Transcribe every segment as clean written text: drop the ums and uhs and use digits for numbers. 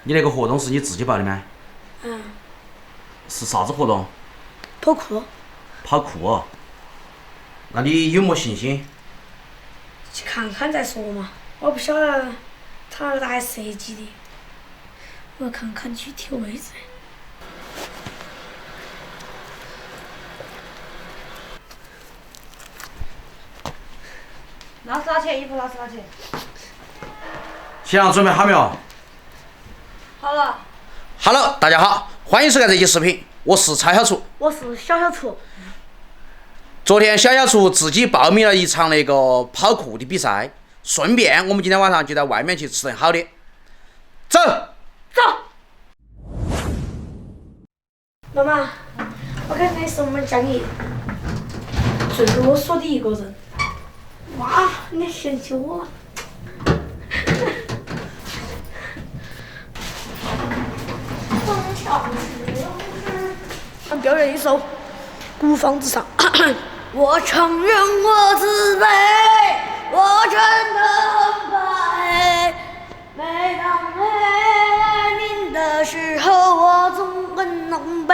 你那个活动是你自己报的吗？嗯，是啥子活动？跑酷，跑酷哦。那你有没信心？去看看再说嘛。我不晓得他那个咋设计的，我要看看具体位置。老师拿去，衣服老师拿去。现场准备好没有？好了。Hello， 大家好，欢迎收看这期视频，我是超小厨。我是小小厨。昨天小小厨自己报名了一场那个跑酷的比赛，顺便我们今天晚上就在外面去吃顿好的。走。走。妈妈，我感觉你是我们家里最啰嗦的一个人。哇，你嫌弃我？想表演一首《孤芳自赏》。我承认我自卑，我真的很白。每当面临的时候，我总很狼狈。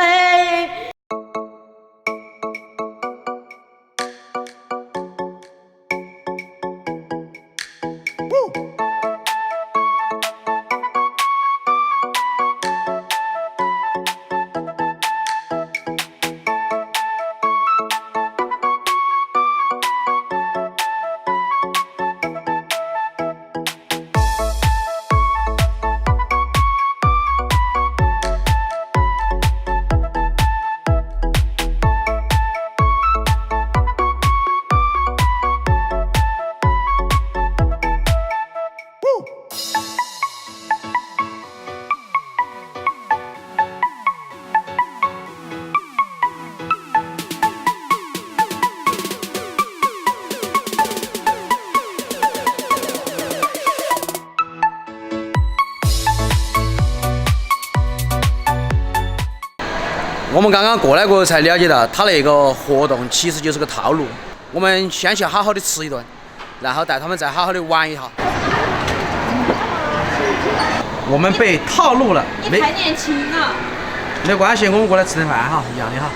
我们刚刚过来过后才了解到，他那个活动其实就是个套路。我们先去好好的吃一顿，然后带他们再好好的玩一下。我们被套路了。你太年轻了。没关系，我们过来吃顿饭哈，一样的哈。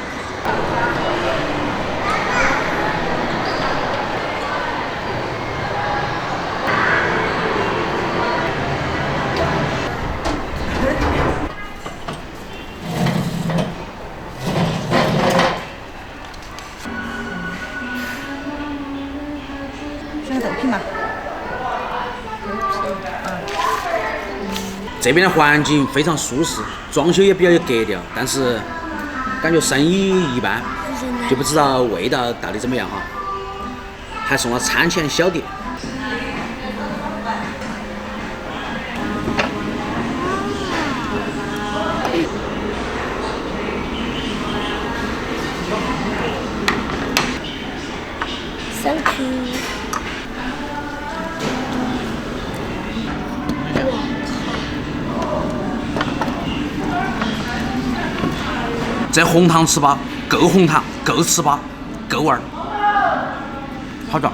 选个豆皮嘛。这边的环境非常舒适，装修也比较有格调，但是感觉生意一般，就不知道味道到底怎么样哈。还送了餐前小点。Thank you。这红糖糍粑够红糖，够糍粑，够味儿，好壮。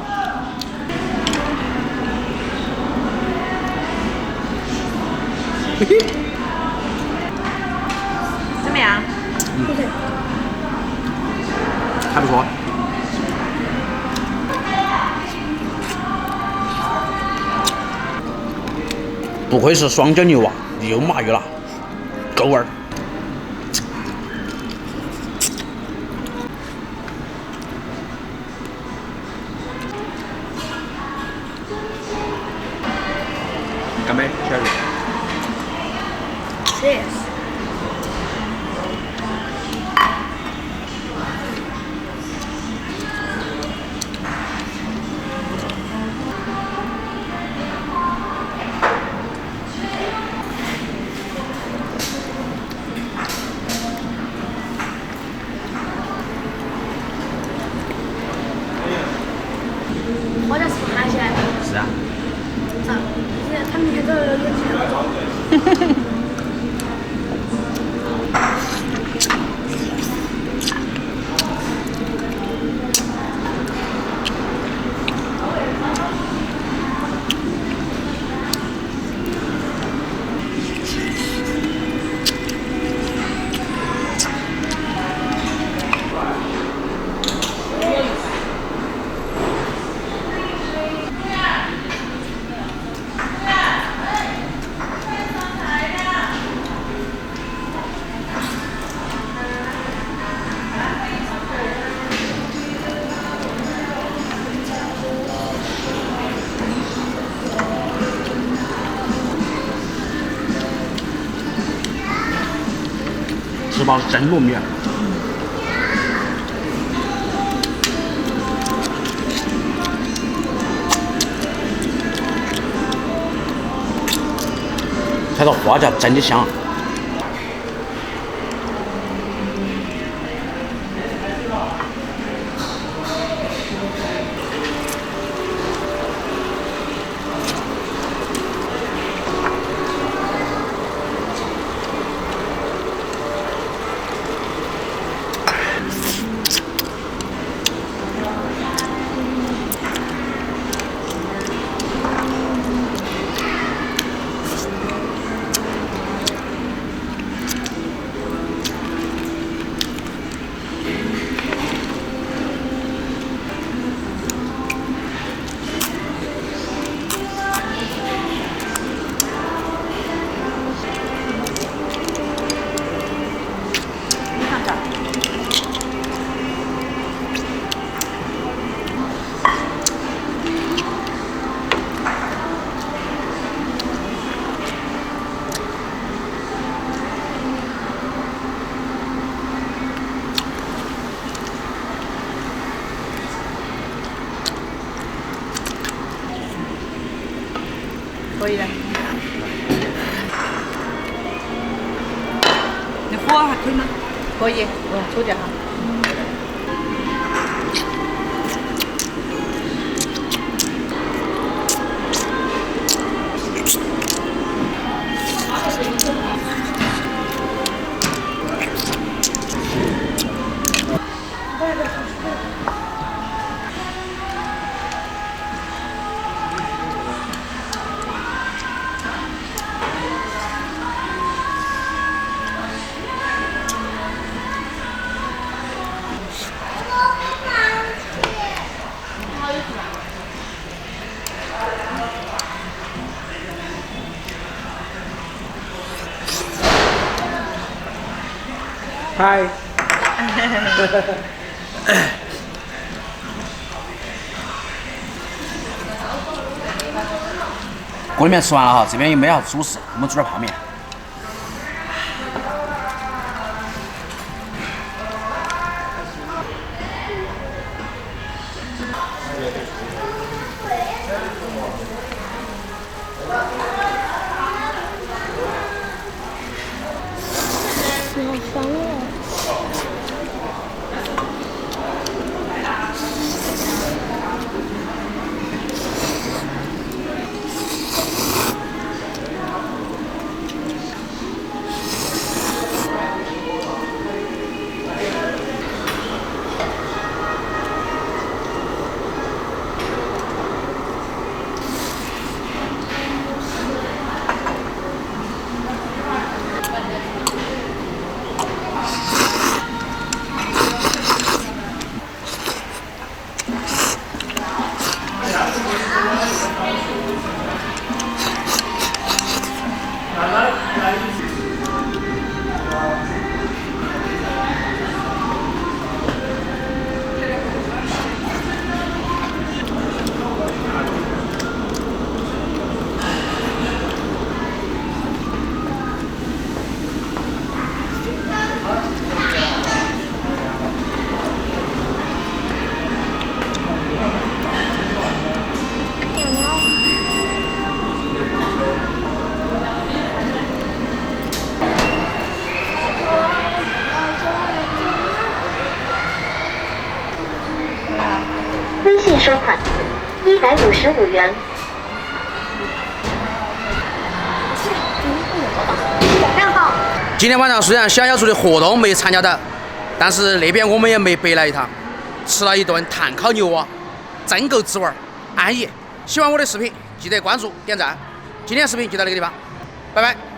嘿嘿，怎么样？还不错。不愧是双脚牛啊，又麻又辣，够味儿。干杯，小雨。Cheers。我在吃螃蟹。是啊。他们觉得有点太吃饱真糯米啊！它这花椒真的香。可以的。那火还可以吗？可以，抽掉哈。嗨。锅里面吃完了哈，这边也没啥主食，我们煮点泡面。微信收款155元。今天晚上虽然小小组的活动没参加到，但是那边我们也没白来一趟，吃了一顿炭烤牛蛙，真够滋味儿，安逸。喜欢我的视频，记得关注点赞。今天视频就到这个地方，拜拜。